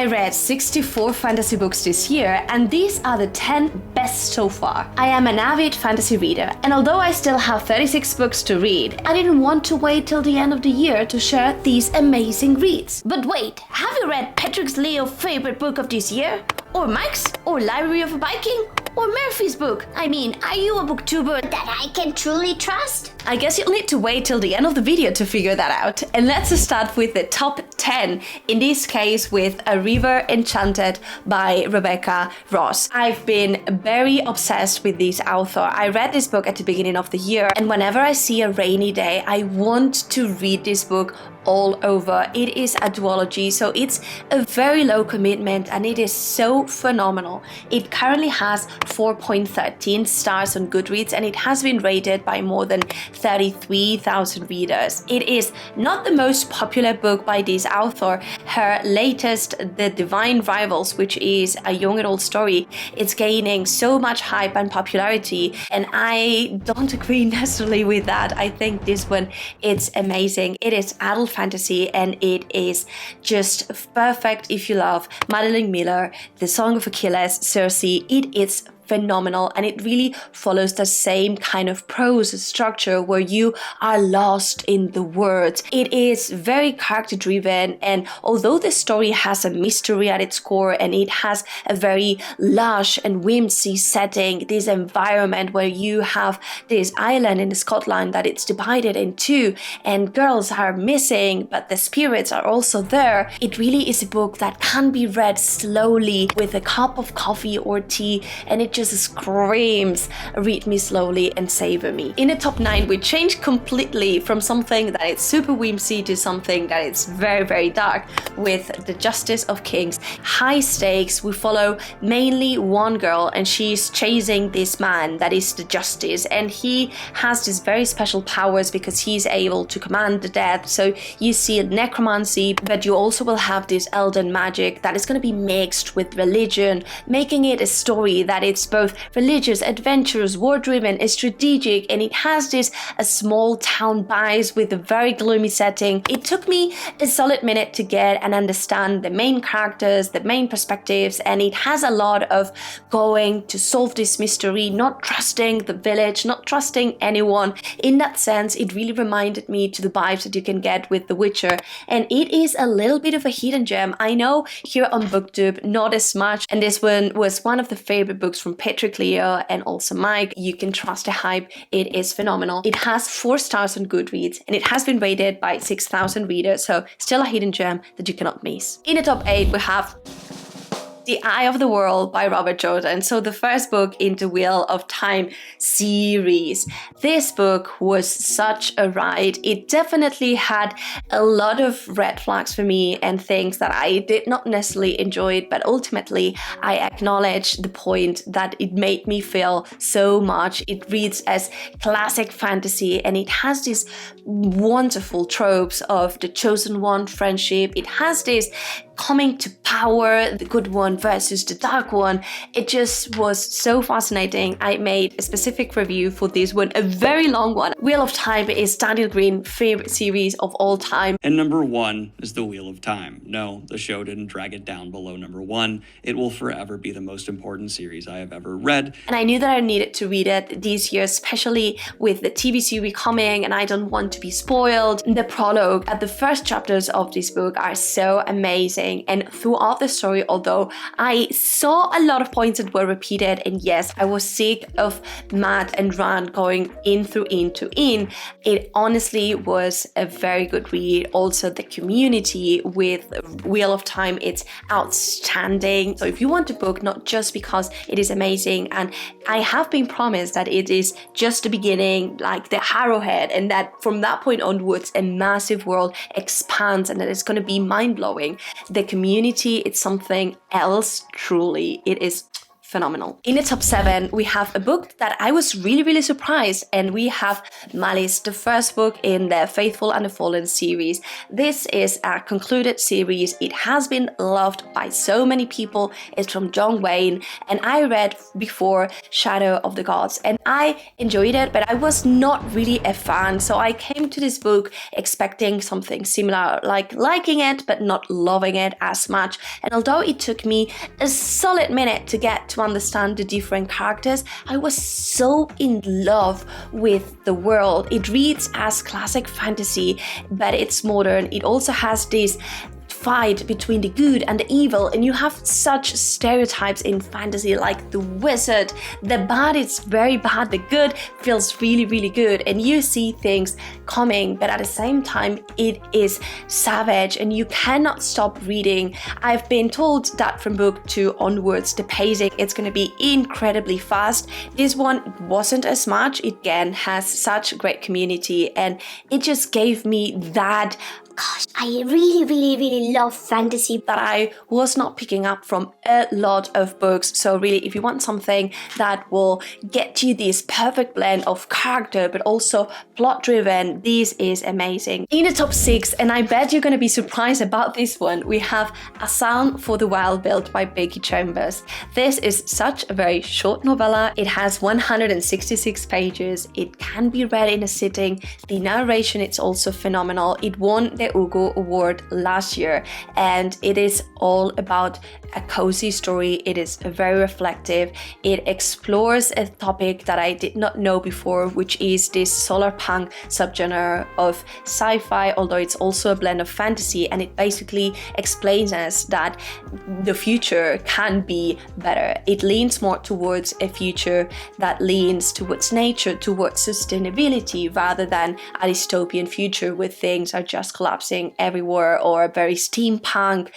I read 64 fantasy books this year, and these are the 10 best so far. I am an avid fantasy reader, and although I still have 36 books to read, I didn't want to wait till the end of the year to share these amazing reads. But wait, have you read Patrick's Leo's favorite book of this year? Or Mike's? Or Library of a Viking? Or Murphy's book? I mean, are you a booktuber that I can truly trust? I guess you'll need to wait till the end of the video to figure that out. And let's start with the top 10, in this case with A River Enchanted by Rebecca Ross. I've been very obsessed with this author. I read this book at the beginning of the year, and whenever I see a rainy day, I want to read this book all over. It is a duology, so it's a very low commitment and it is so phenomenal. It currently has 4.13 stars on Goodreads and it has been rated by more than 33,000 readers. It is not the most popular book by this author. Her latest, The Divine Rivals, which is a young adult story, it's gaining so much hype and popularity, and I don't agree necessarily with that. I think this one, it's amazing. It is adult fantasy and it is just perfect if you love Madeline Miller, The Song of Achilles, Circe. It is phenomenal, and it really follows the same kind of prose structure where you are lost in the words. It is very character driven, and although the story has a mystery at its core and it has a very lush and whimsy setting, this environment where you have this island in Scotland that it's divided in two and girls are missing but the spirits are also there, it really is a book that can be read slowly with a cup of coffee or tea, and it just screams, read me slowly and savor me. In the top 9, we change completely from something that is super whimsy to something that is very, very dark with The Justice of Kings. High stakes. We follow mainly one girl and she's chasing this man that is the Justice, and he has these very special powers because he's able to command the dead. So you see necromancy, but you also will have this elden magic that is going to be mixed with religion, making it a story that it's both religious, adventurous, war-driven, strategic, and it has this a small town vibes with a very gloomy setting. It took me a solid minute to get and understand the main characters, the main perspectives, and it has a lot of going to solve this mystery, not trusting the village, not trusting anyone. In that sense, it really reminded me to the vibes that you can get with The Witcher, and it is a little bit of a hidden gem. I know here on Booktube not as much, and this one was one of the favorite books from Patrick Leo and also Mike. You can trust the hype. It is phenomenal. It has 4 stars on Goodreads and it has been rated by 6,000 readers, so still a hidden gem that you cannot miss. In the top 8, we have The Eye of the World by Robert Jordan. So the first book in the Wheel of Time series. This book was such a ride. It definitely had a lot of red flags for me and things that I did not necessarily enjoy, but ultimately I acknowledge the point that it made me feel so much. It reads as classic fantasy and it has these wonderful tropes of the chosen one, friendship. It has this coming to power, the good one versus the dark one. It just was so fascinating. I made a specific review for this one, a very long one. Wheel of Time is Daniel Green's favorite series of all time. And number 1 is The Wheel of Time. No, the show didn't drag it down below number 1. It will forever be the most important series I have ever read. And I knew that I needed to read it this year, especially with the TV series coming, and I don't want to be spoiled. The prologue and the first chapters of this book are so amazing. And throughout the story, although I saw a lot of points that were repeated, and yes, I was sick of Matt and Rand going in, it honestly was a very good read. Also, the community with Wheel of Time, it's outstanding. So if you want a book, not just because it is amazing, and I have been promised that it is just the beginning, like the Arrowhead, and that from that point onwards, a massive world expands and that it's going to be mind-blowing. The community, it's something else, truly. It is phenomenal. In the top 7, we have a book that I was really surprised, and we have Malice, the first book in the Faithful and the Fallen series. This is a concluded series. It has been loved by so many people. It's from John Wayne, and I read before Shadow of the Gods, and I enjoyed it, but I was not really a fan. So I came to this book expecting something similar, like liking it, but not loving it as much. And although it took me a solid minute to get to understand the different characters, I was so in love with the world. It reads as classic fantasy, but it's modern. It also has this fight between the good and the evil, and you have such stereotypes in fantasy, like the wizard, the bad is very bad, the good feels really good, and you see things coming, but at the same time it is savage and you cannot stop reading. I've been told that from book 2 onwards the pacing it's going to be incredibly fast. This one wasn't as much. It again has such a great community, and it just gave me that, gosh, I really love fantasy that I was not picking up from a lot of books. So really, if you want something that will get you this perfect blend of character but also plot driven, this is amazing. In the top 6, and I bet you're going to be surprised about this one, we have A Sound for the Wild Built by Becky Chambers. This is such a very short novella. It has 166 pages. It can be read in a sitting. The narration is also phenomenal. It won the Hugo Award last year, and it is all about a cozy story. It is very reflective. It explores a topic that I did not know before, which is this solar punk subgenre of sci-fi, although it's also a blend of fantasy, and it basically explains us that the future can be better. It leans more towards a future that leans towards nature, towards sustainability, rather than a dystopian future where things are just collapsing everywhere, or a very steampunk,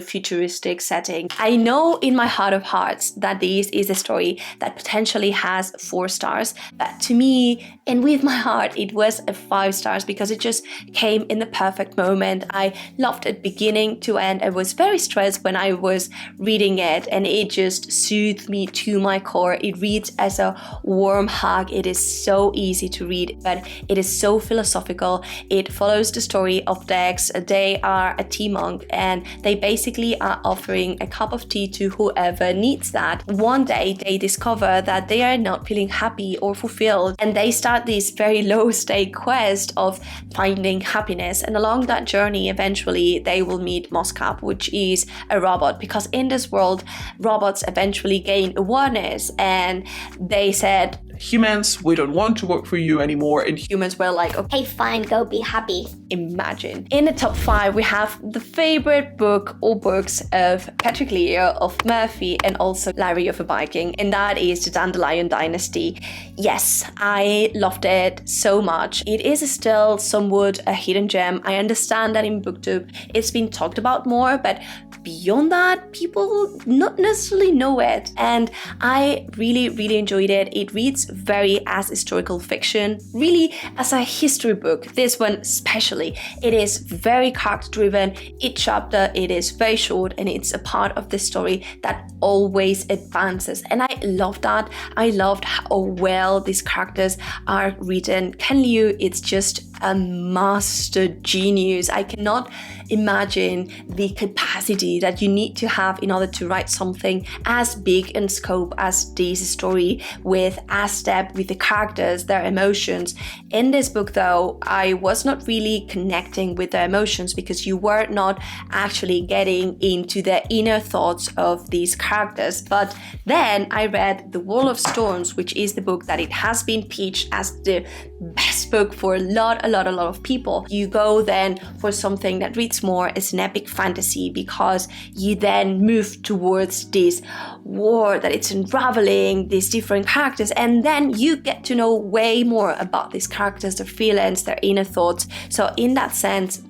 futuristic setting. I know in my heart of hearts that this is a story that potentially has 4 stars, but to me, and with my heart, it was a 5 stars because it just came in the perfect moment. I loved it beginning to end. I was very stressed when I was reading it, and it just soothed me to my core. It reads as a warm hug. It is so easy to read, but it is so philosophical. It follows the story of Dex. They are a tea monk, and they basically are offering a cup of tea to whoever needs that. One day they discover that they are not feeling happy or fulfilled, and they start this very low stake quest of finding happiness. And along that journey, eventually they will meet Moscap, which is a robot, because in this world robots eventually gain awareness, and they said, humans, we don't want to work for you anymore. And humans were like, okay, fine, go be happy. Imagine. In the top 5, we have the favorite book or books of Patrick Lear, of Murphy, and also Larry of a Viking, and that is The Dandelion Dynasty. Yes, I loved it so much. It is still somewhat a hidden gem. I understand that in Booktube it's been talked about more, but beyond that, people not necessarily know it, and I really enjoyed it. It reads very as historical fiction, really as a history book. This one especially, it is very character driven. Each chapter, it is very short, and it's a part of the story that always advances, and I love that. I loved how well these characters are written. Ken Liu, it's just a master genius. I cannot imagine the capacity that you need to have in order to write something as big in scope as this story, with as depth with the characters, their emotions. In this book though, I was not really connecting with their emotions because you were not actually getting into the inner thoughts of these characters. But then I read The Wall of Storms, which is the book that it has been pitched as the best book for a lot of people. You go then for something that reads more as an epic fantasy, because you then move towards this war that it's unraveling these different characters, and then you get to know way more about these characters, their feelings, their inner thoughts. So in that sense,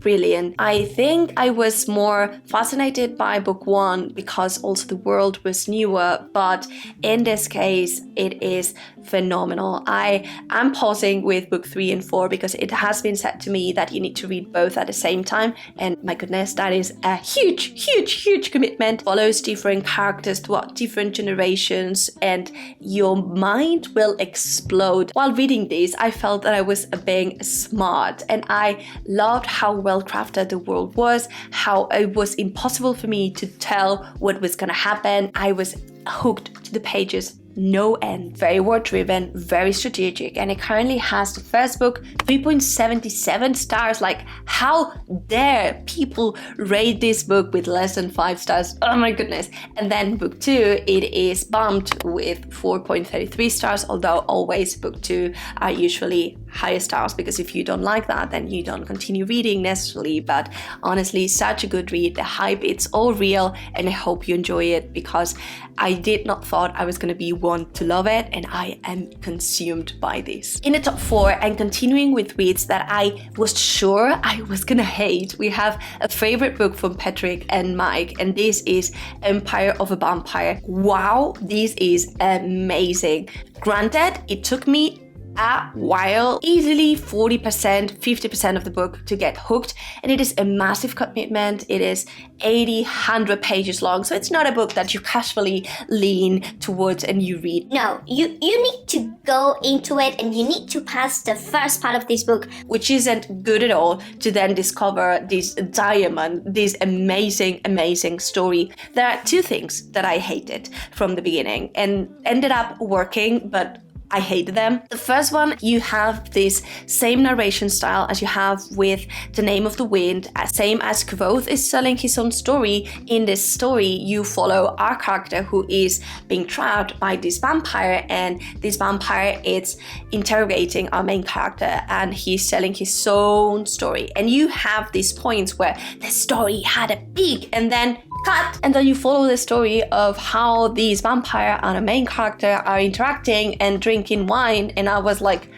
brilliant. I think I was more fascinated by book 1 because also the world was newer, but in this case, it is phenomenal. I am pausing with book 3 and 4 because it has been said to me that you need to read both at the same time, and my goodness, that is a huge commitment. Follows different characters throughout different generations, and your mind will explode. While reading this, I felt that I was being smart, and I loved how well crafted the world was, how it was impossible for me to tell what was gonna happen. I was hooked to the pages, no end. Very word driven, very strategic, and it currently has the first book 3.77 stars. Like, how dare people rate this book with less than 5 stars? Oh my goodness. And then book 2, it is bumped with 4.33 stars, although always book 2 are usually higher stars, because if you don't like that, then you don't continue reading necessarily. But honestly, such a good read. The hype, it's all real, and I hope you enjoy it, because I did not thought I was going to be one to love it, and I am consumed by this. In the top 4, and continuing with reads that I was sure I was going to hate, we have a favorite book from Patrick and Mike, and this is Empire of a Vampire. Wow, this is amazing. Granted, it took me a while, easily 40%, 50% of the book to get hooked, and it is a massive commitment. It is 80, 100 pages long, so it's not a book that you casually lean towards and you read. No, you need to go into it, and you need to pass the first part of this book, which isn't good at all, to then discover this diamond, this amazing story. There are 2 things that I hated from the beginning and ended up working, but I hated them. The first one, you have this same narration style as you have with The Name of the Wind, same as Kvothe is telling his own story. In this story, you follow our character who is being trapped by this vampire, and this vampire is interrogating our main character, and he's telling his own story. And you have these points where the story had a peak, and then cut, and then you follow the story of how these vampire and a main character are interacting and drinking wine, and I was like,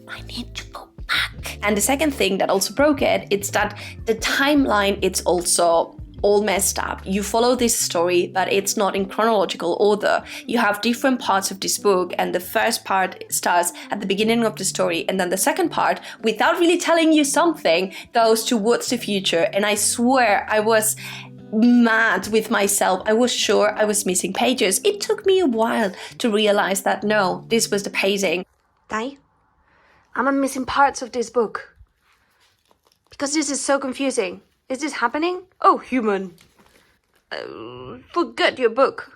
I need to go back. And the second thing that also broke it, it's that the timeline, it's also all messed up. You follow this story, but it's not in chronological order. You have different parts of this book, and the first part starts at the beginning of the story, and then the second part, without really telling you something, goes towards the future. And I swear I was mad with myself. I was sure I was missing pages. It took me a while to realize that no, this was the pacing. Guy, I'm missing parts of this book because this is so confusing. Is this happening? Oh, human. Forget your book.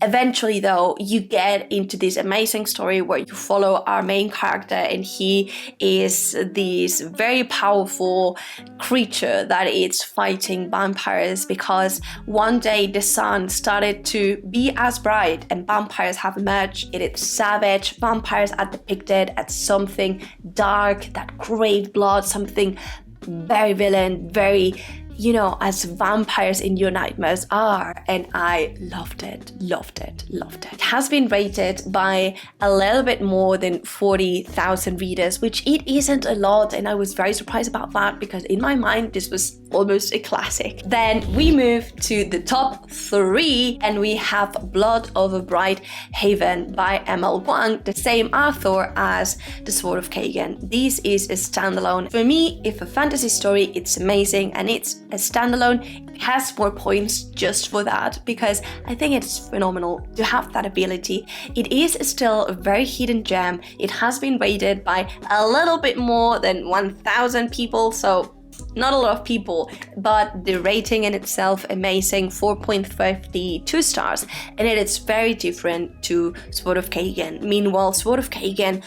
Eventually, though, you get into this amazing story where you follow our main character, and he is this very powerful creature that is fighting vampires because one day the sun started to be as bright and vampires have emerged. It is savage. Vampires are depicted as something dark that crave blood, something very villain, very, you know, as vampires in your nightmares are. And I loved it. It has been rated by a little bit more than 40,000 readers, which it isn't a lot, and I was very surprised about that because in my mind this was almost a classic. Then we move to the top 3, and we have Blood Over Bright Haven by M.L. Wang, the same author as The Sword of Kagan. This is a standalone. For me, if a fantasy story, it's amazing, and it's a standalone. It has more points just for that because I think it's phenomenal to have that ability. It is still a very hidden gem. It has been rated by a little bit more than 1,000 people, so not a lot of people, but the rating in itself amazing, 4.52 stars, and it is very different to Sword of Kagan. Meanwhile, Sword of Kagan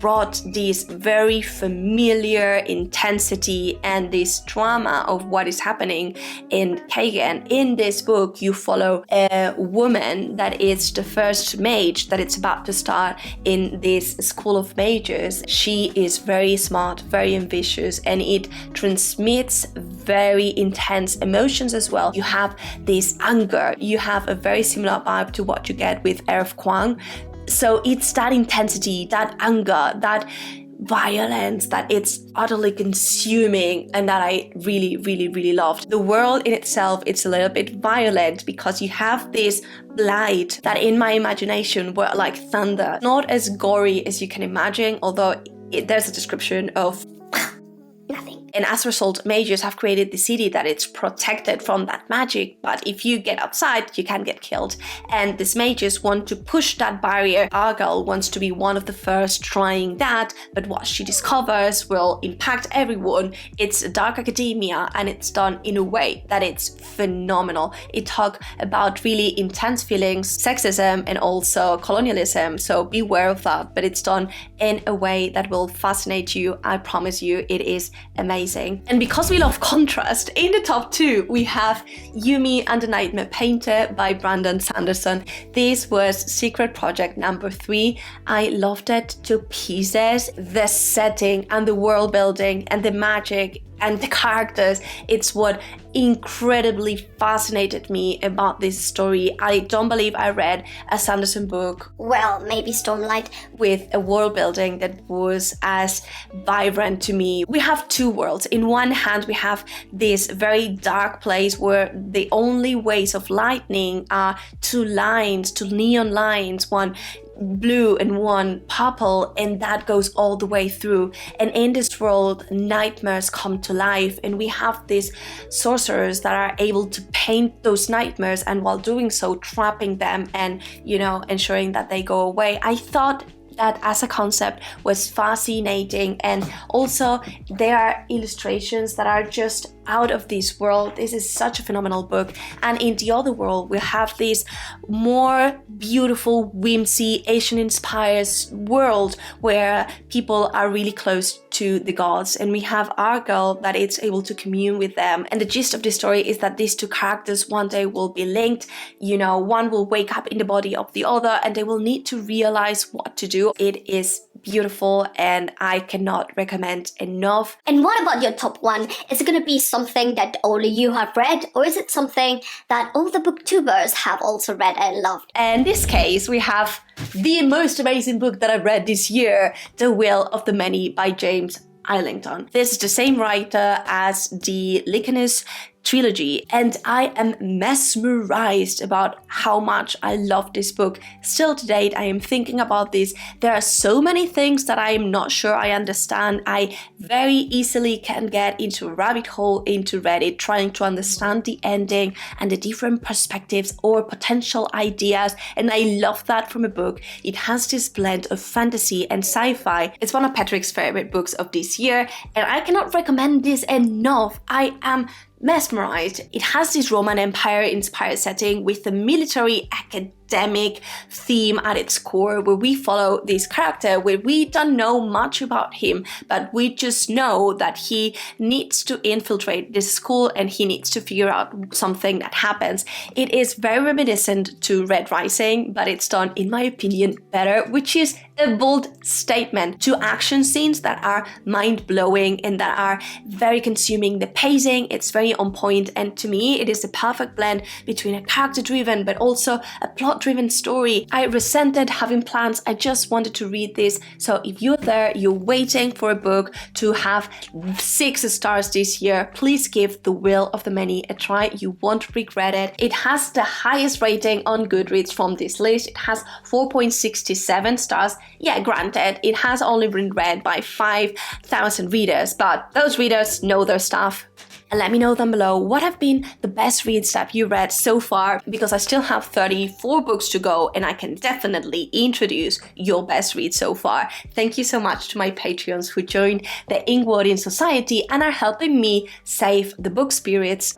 brought this very familiar intensity and this drama of what is happening in Kagan. In this book, you follow a woman that is the first mage that it's about to start in this school of mages. She is very smart, very ambitious, and it transmits very intense emotions as well. You have this anger. You have a very similar vibe to what you get with Earth Kwang. So it's that intensity, that anger, that violence that it's utterly consuming and that I really, really, really loved. The world in itself, it's a little bit violent because you have this blight that in my imagination were like thunder. Not as gory as you can imagine, although there's a description of Nothing. And as a result, mages have created the city that it's protected from that magic, but if you get outside, you can get killed. And these mages want to push that barrier. Argyle wants to be one of the first trying that, but what she discovers will impact everyone. It's a dark academia, and it's done in a way that it's phenomenal. It talks about really intense feelings, sexism, and also colonialism, so beware of that, but it's done in a way that will fascinate you. I promise you, it is amazing. And because we love contrast, in the top 2 we have Yumi and the Nightmare Painter by Brandon Sanderson. This was secret project number 3. I loved it to pieces. The setting and the world building and the magic and the characters, it's what incredibly fascinated me about this story. I don't believe I read a Sanderson book, Well, maybe Stormlight. with a world building that was as vibrant to me. We have 2 worlds. In one hand, we have this very dark place where the only ways of lightning are 2 lines, 2 neon lines, one blue and one purple, and that goes all the way through. And in this world, nightmares come to life, and we have these sorcerers that are able to paint those nightmares, and while doing so, trapping them and, ensuring that they go away. I thought that as a concept was fascinating, and also there are illustrations that are just out of this world. This is such a phenomenal book. And in the other world, we have this more beautiful, whimsy, Asian-inspired world where people are really close to the gods, and we have Argyle that it's able to commune with them. And the gist of the story is that these 2 characters one day will be linked. One will wake up in the body of the other, and they will need to realize what to do. It is beautiful, and I cannot recommend enough. And what about your top 1? Is it going to be something that only you have read, or is it something that all the booktubers have also read and loved? In this case, we have the most amazing book that I've read this year, The Will of the Many by James Islington. This is the same writer as the Lycanus trilogy, and I am mesmerized about how much I love this book. Still to date, I am thinking about this. There are so many things that I am not sure I understand. I very easily can get into a rabbit hole into Reddit trying to understand the ending and the different perspectives or potential ideas, and I love that from a book. It has this blend of fantasy and sci-fi. It's one of Patrick's favorite books of this year, and I cannot recommend this enough. I am mesmerized. It has this Roman Empire inspired setting with the military academic theme at its core, where we follow this character where we don't know much about him, but we just know that he needs to infiltrate this school and he needs to figure out something that happens. It is very reminiscent to Red Rising, but it's done, in my opinion, better, which is a bold statement. 2 action scenes that are mind-blowing and that are very consuming. The pacing, it's very on point, and to me it is a perfect blend between a character-driven but also a plot-driven story. I resented having plans. I just wanted to read this. So if you're there, you're waiting for a book to have 6 stars this year, please give The Will of the Many a try. You won't regret it. It has the highest rating on Goodreads from this list. It has 4.67 stars. Yeah, granted, it has only been read by 5,000 readers, but those readers know their stuff. And let me know down below what have been the best reads that you read so far, because I still have 34 books to go and I can definitely introduce your best read so far. Thank you so much to my Patreons who joined the Ingwardian Society and are helping me save the book spirits.